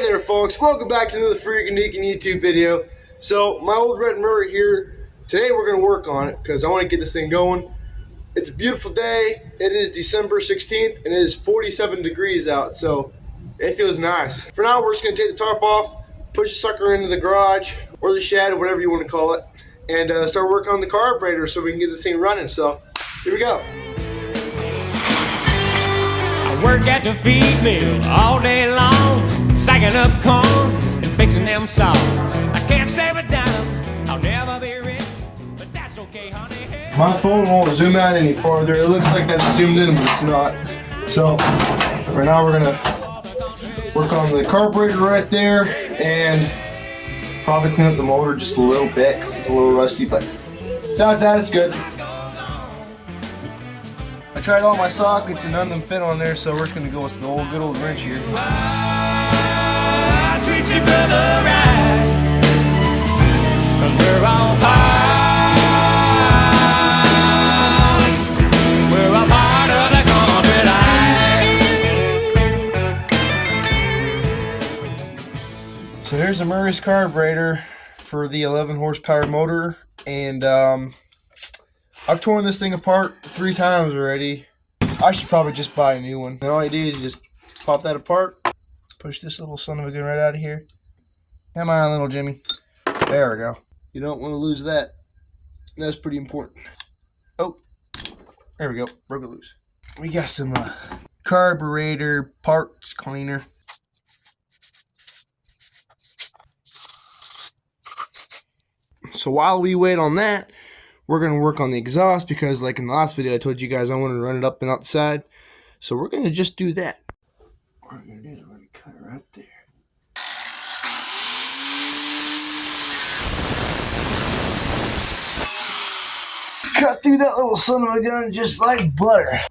Hey there folks, welcome back to another freaking YouTube video. So my old red mower here, today we're going to work on it because I want to get this thing going. It's a beautiful day, it is December 16th and it is 47 degrees out, so it feels nice. For now we're just going to take the tarp off, push the sucker into the garage or the shed, whatever you want to call it, and start working on the carburetor so we can get this thing running. So here we go. Work at the feed mill all day long, sacking up corn and fixing them saws. I can't save a dime, I'll never be rich, but that's okay, honey. My phone won't zoom out any farther. It looks like that's zoomed in, but it's not. So right now we're gonna work on the carburetor right there and probably clean up the motor just a little bit because it's a little rusty, but besides that, it's good. I tried all my sockets and none of them fit on there, so we're just going to go with the good old wrench here. I treat your brother right, 'cause we're all part. We're a part of the country life. So here's the Murray's carburetor for the 11 horsepower motor, and I've torn this thing apart 3 times already. I should probably just buy a new one. And all I do is just pop that apart, push this little son of a gun right out of here. Come on, little Jimmy. There we go. You don't want to lose that. That's pretty important. Oh, there we go. Broke it loose. We got some carburetor parts cleaner. So while we wait on that, we're going to work on the exhaust because, like in the last video, I told you guys I wanted to run it up and out the side. So we're going to just do that. What we're going to do is we're going to cut her up there. Cut through that little son of a gun just like butter.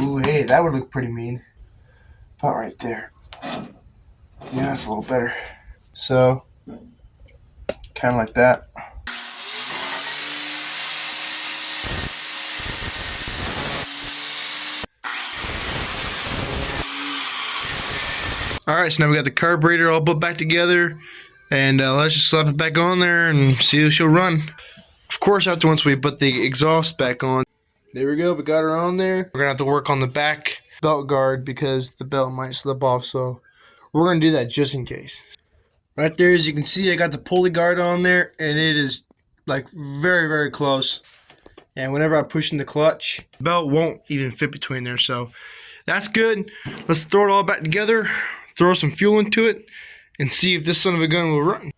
Ooh, hey, that would look pretty mean. About right there. Yeah, that's a little better. So, kind of like that. Alright, so now we got the carburetor all put back together, and let's just slap it back on there and see if she'll run. Of course, after once we put the exhaust back on. There we go, we got her on there. We're going to have to work on the back belt guard because the belt might slip off, so we're going to do that just in case. Right there, as you can see, I got the pulley guard on there, and it is like very, very close. And whenever I push in the clutch, the belt won't even fit between there, so that's good. Let's throw it all back together, throw some fuel into it, and see if this son of a gun will run.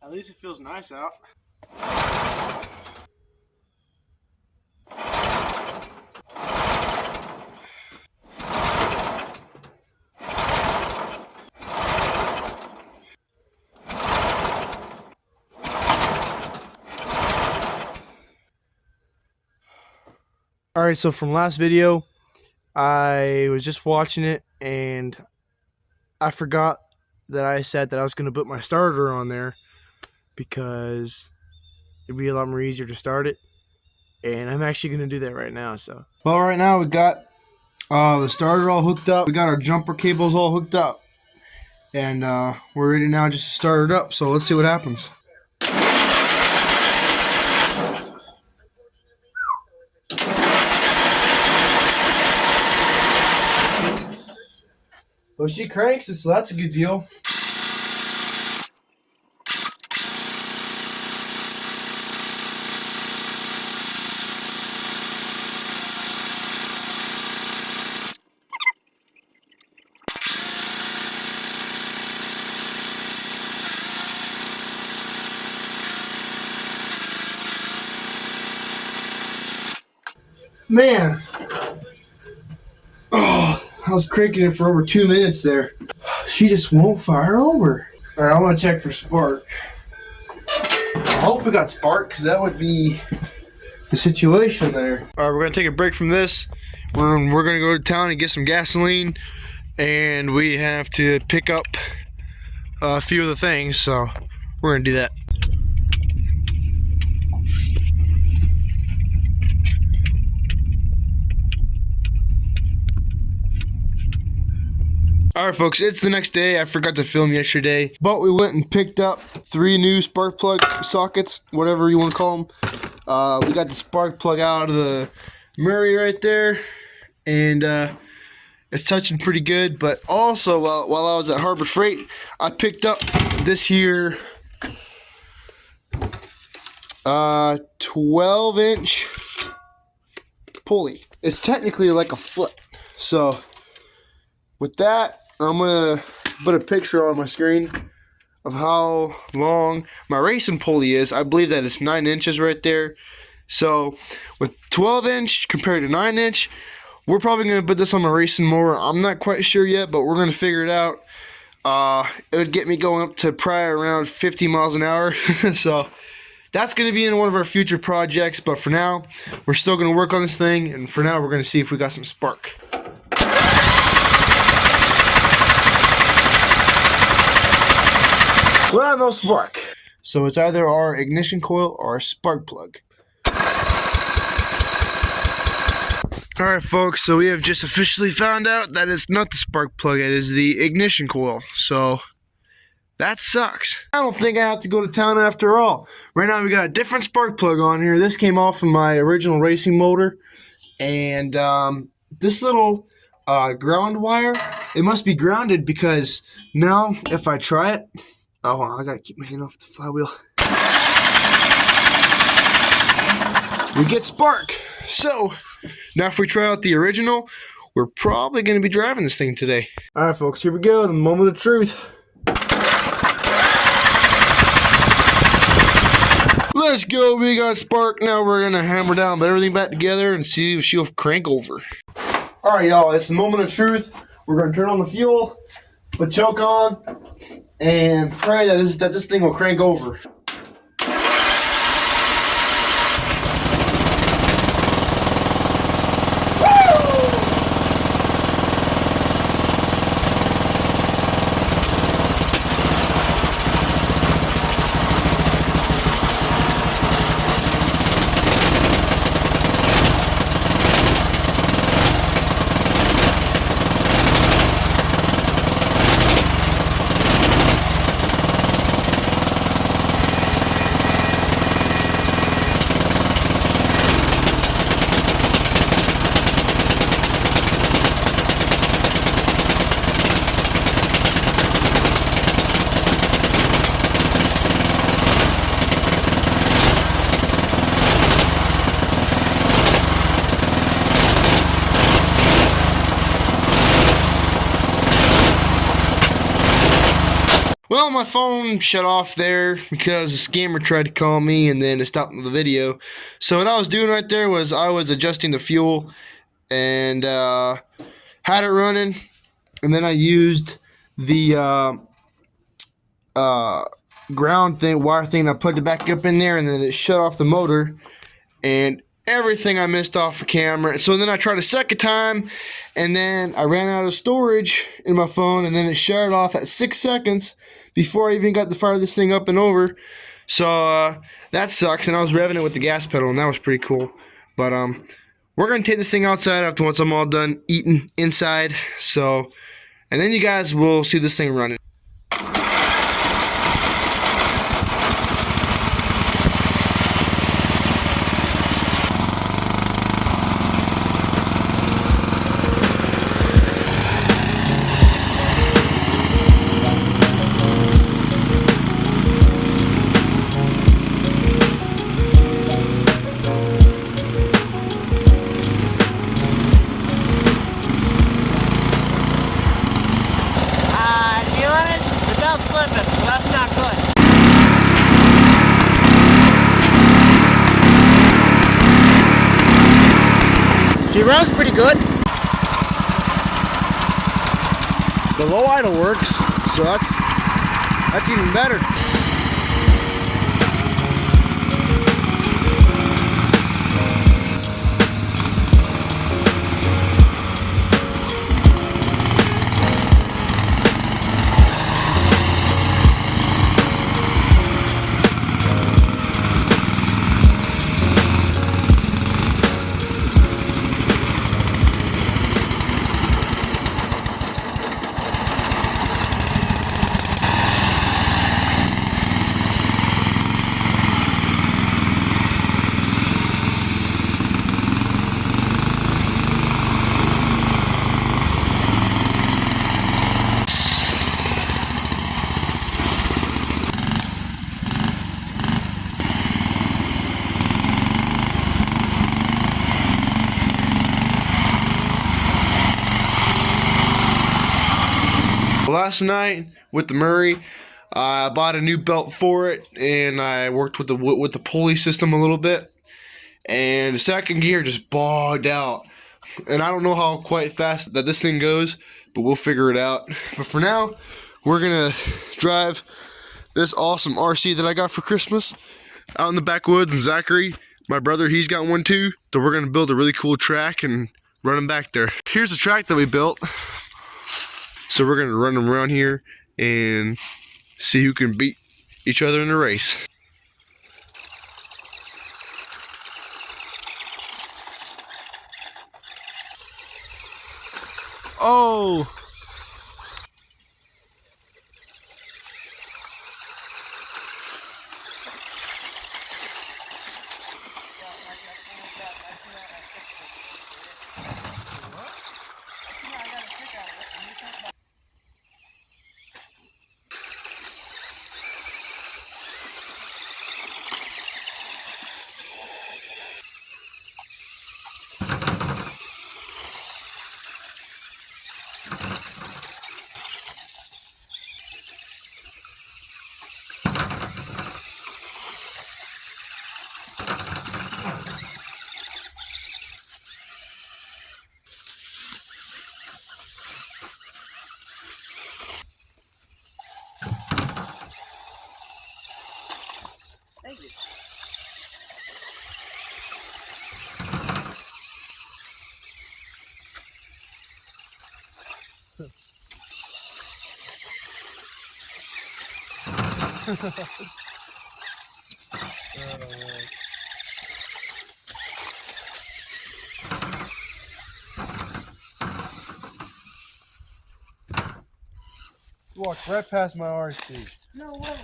At least it feels nice out. Alright, so from last video, I was just watching it and I forgot that I said that I was going to put my starter on there, because it'd be a lot more easier to start it, and I'm actually going to do that right now. So, well, right now we got the starter all hooked up, we got our jumper cables all hooked up, and we're ready now just to start it up. So let's see what happens. Well, she cranks it, so that's a good deal. Man, oh, I was cranking it for over 2 minutes there. She just won't fire over. All right, I want to check for spark. I hope we got spark, because that would be the situation there. All right, we're gonna take a break from this. We're gonna go to town and get some gasoline, and we have to pick up a few of the things, so we're gonna do that. Alright folks, it's the next day. I forgot to film yesterday, but we went and picked up 3 new spark plug sockets, whatever you want to call them. We got the spark plug out of the Murray right there, and it's touching pretty good. But also, while I was at Harbor Freight, I picked up this here 12-inch pulley. It's technically like a foot. So with that, I'm gonna put a picture on my screen of how long my racing pulley is. I believe that it's 9 inches right there. So with 12-inch compared to 9-inch, we're probably gonna put this on my racing mower. I'm not quite sure yet, but we're gonna figure it out. It would get me going up to probably around 50 miles an hour. So that's gonna be in one of our future projects. But for now, we're still gonna work on this thing, and for now, we're gonna see if we got some spark. Well, no spark. So it's either our ignition coil or a spark plug. Alright folks, so we have just officially found out that it's not the spark plug, it is the ignition coil. So that sucks. I don't think I have to go to town after all. Right now we got a different spark plug on here. This came off of my original racing motor. And this little ground wire, it must be grounded, because now if I try it, oh, hold on, I gotta keep my hand off the flywheel. We get spark. So now if we try out the original, we're probably gonna be driving this thing today. All right, folks, here we go. The moment of truth. Let's go. We got spark. Now we're gonna hammer down, put everything back together, and see if she'll crank over. All right, y'all. It's the moment of truth. We're gonna turn on the fuel, put choke on, and pray that this thing will crank over. Well, my phone shut off there because a scammer tried to call me, and then it stopped the video. So what I was doing right there was I was adjusting the fuel and had it running, and then I used the ground thing, wire thing. I plugged it back up in there, and then it shut off the motor, and everything I missed off the camera. So then I tried a second time, and then I ran out of storage in my phone, and then it shut off at 6 seconds before I even got to fire this thing up and over. So that sucks, and I was revving it with the gas pedal, and that was pretty cool. But we're gonna take this thing outside after once I'm all done eating inside. So, and then you guys will see this thing running. Slipping, so that's not good. She runs pretty good. The low idle works, so that's even better. Last night with the Murray, I bought a new belt for it, and I worked with the pulley system a little bit. And the second gear just bogged out. And I don't know how quite fast that this thing goes, but we'll figure it out. But for now, we're gonna drive this awesome RC that I got for Christmas out in the backwoods. And Zachary, my brother, he's got one too. So we're gonna build a really cool track and run them back there. Here's the track that we built. So we're gonna run them around here and see who can beat each other in the race. Oh! Thank you. Walked right past my RC. No way.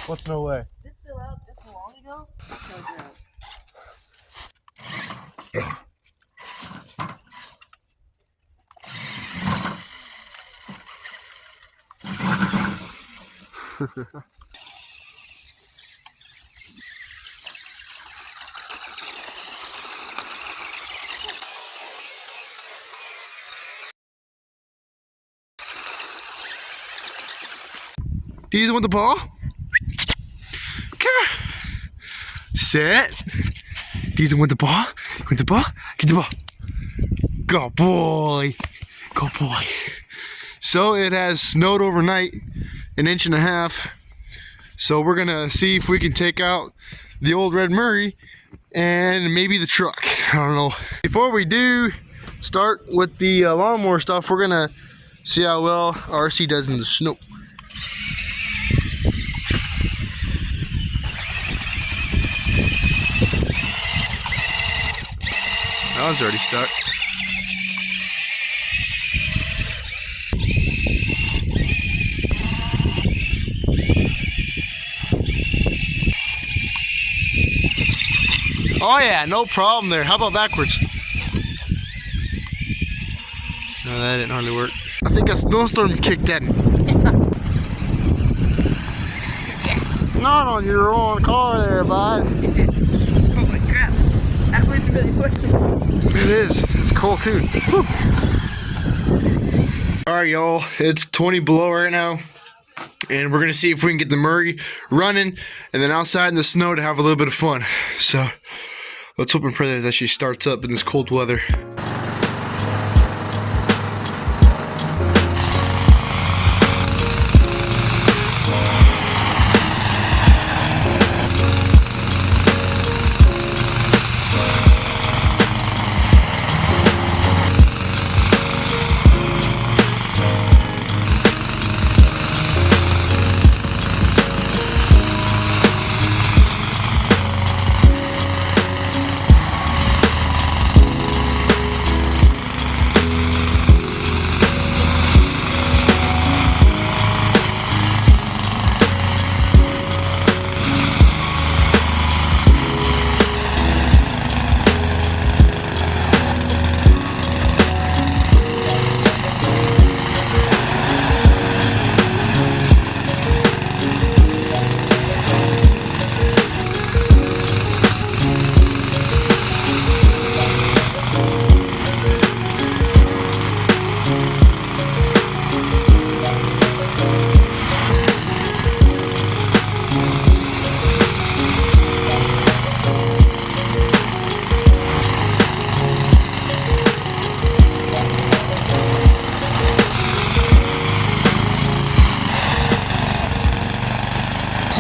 What's no way? This fell out this long ago? No doubt. Diesel with the ball. Come on. Set. Diesel with the ball. With the ball. Get the ball. Go boy. Go boy. So it has snowed overnight, 1.5 inches. So we're gonna see if we can take out the old red Murray and maybe the truck. I don't know. Before we do start with the lawnmower stuff, we're gonna see how well RC does in the snow. That one's already stuck. Oh yeah, no problem there. How about backwards? No, that didn't hardly work. I think a snowstorm kicked in. Not on your own car there, bud. Holy crap. That was really pushing. It is. It's cold too. Whew. All right, y'all. It's 20 below right now, and we're gonna see if we can get the Murray running, and then outside in the snow to have a little bit of fun. So let's hope and pray that she starts up in this cold weather.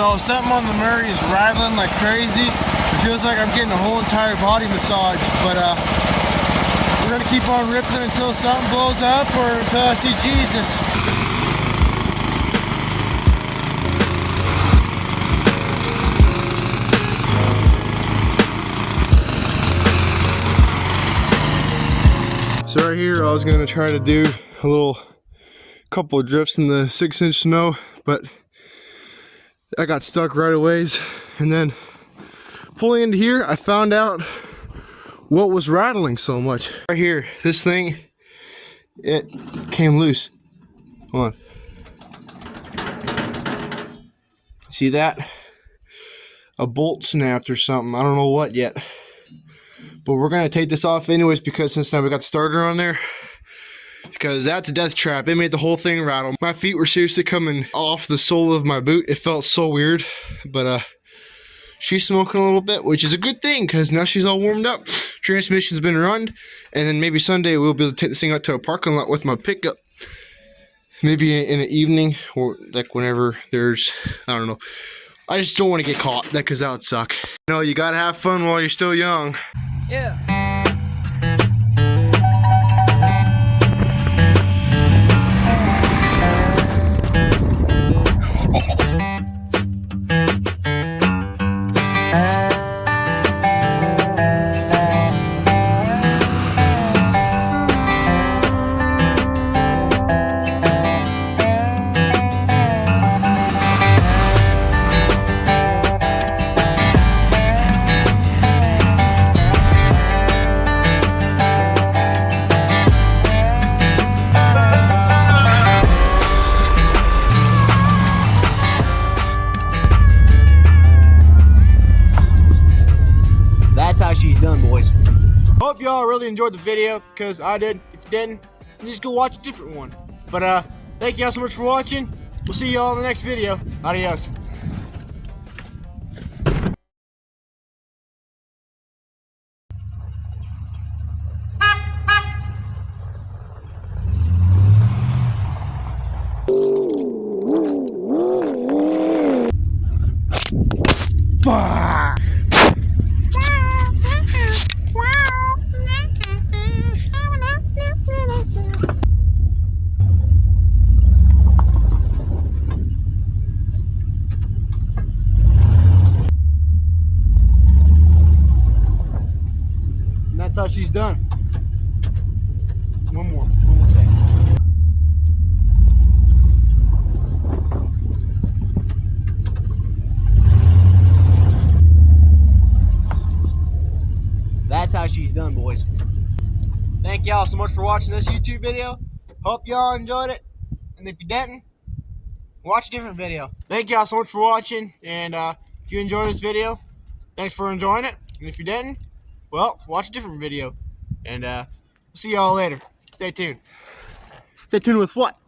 So something on the Murray is rattling like crazy. It feels like I'm getting a whole entire body massage, but we're gonna keep on ripping until something blows up or until I see Jesus. So right here I was gonna try to do a couple of drifts in the 6-inch snow, but I got stuck right away. And then pulling into here, I found out what was rattling so much. Right here, this thing, it came loose. Hold on. See that? A bolt snapped or something. I don't know what yet. But we're gonna take this off anyways, because since now we got the starter on there, because that's a death trap. It made the whole thing rattle. My feet were seriously coming off the sole of my boot. It felt so weird, but she's smoking a little bit, which is a good thing because now she's all warmed up. Transmission's been run, and then maybe Sunday we'll be able to take this thing out to a parking lot with my pickup. Maybe in the evening, or like whenever there's, I don't know. I just don't want to get caught, because that would suck. No, you gotta have fun while you're still young. Yeah. That's how she's done, boys. Hope y'all really enjoyed the video, because I did. If you didn't, then just go watch a different one. But thank y'all so much for watching. We'll see y'all in the next video. Adios. And that's how she's done. One more second. That's how she's done, boys. Thank y'all so much for watching this YouTube video. Hope y'all enjoyed it. And if you didn't, watch a different video. Thank y'all so much for watching. And if you enjoyed this video, thanks for enjoying it. And if you didn't, well, watch a different video. And see y'all later. Stay tuned. Stay tuned with what?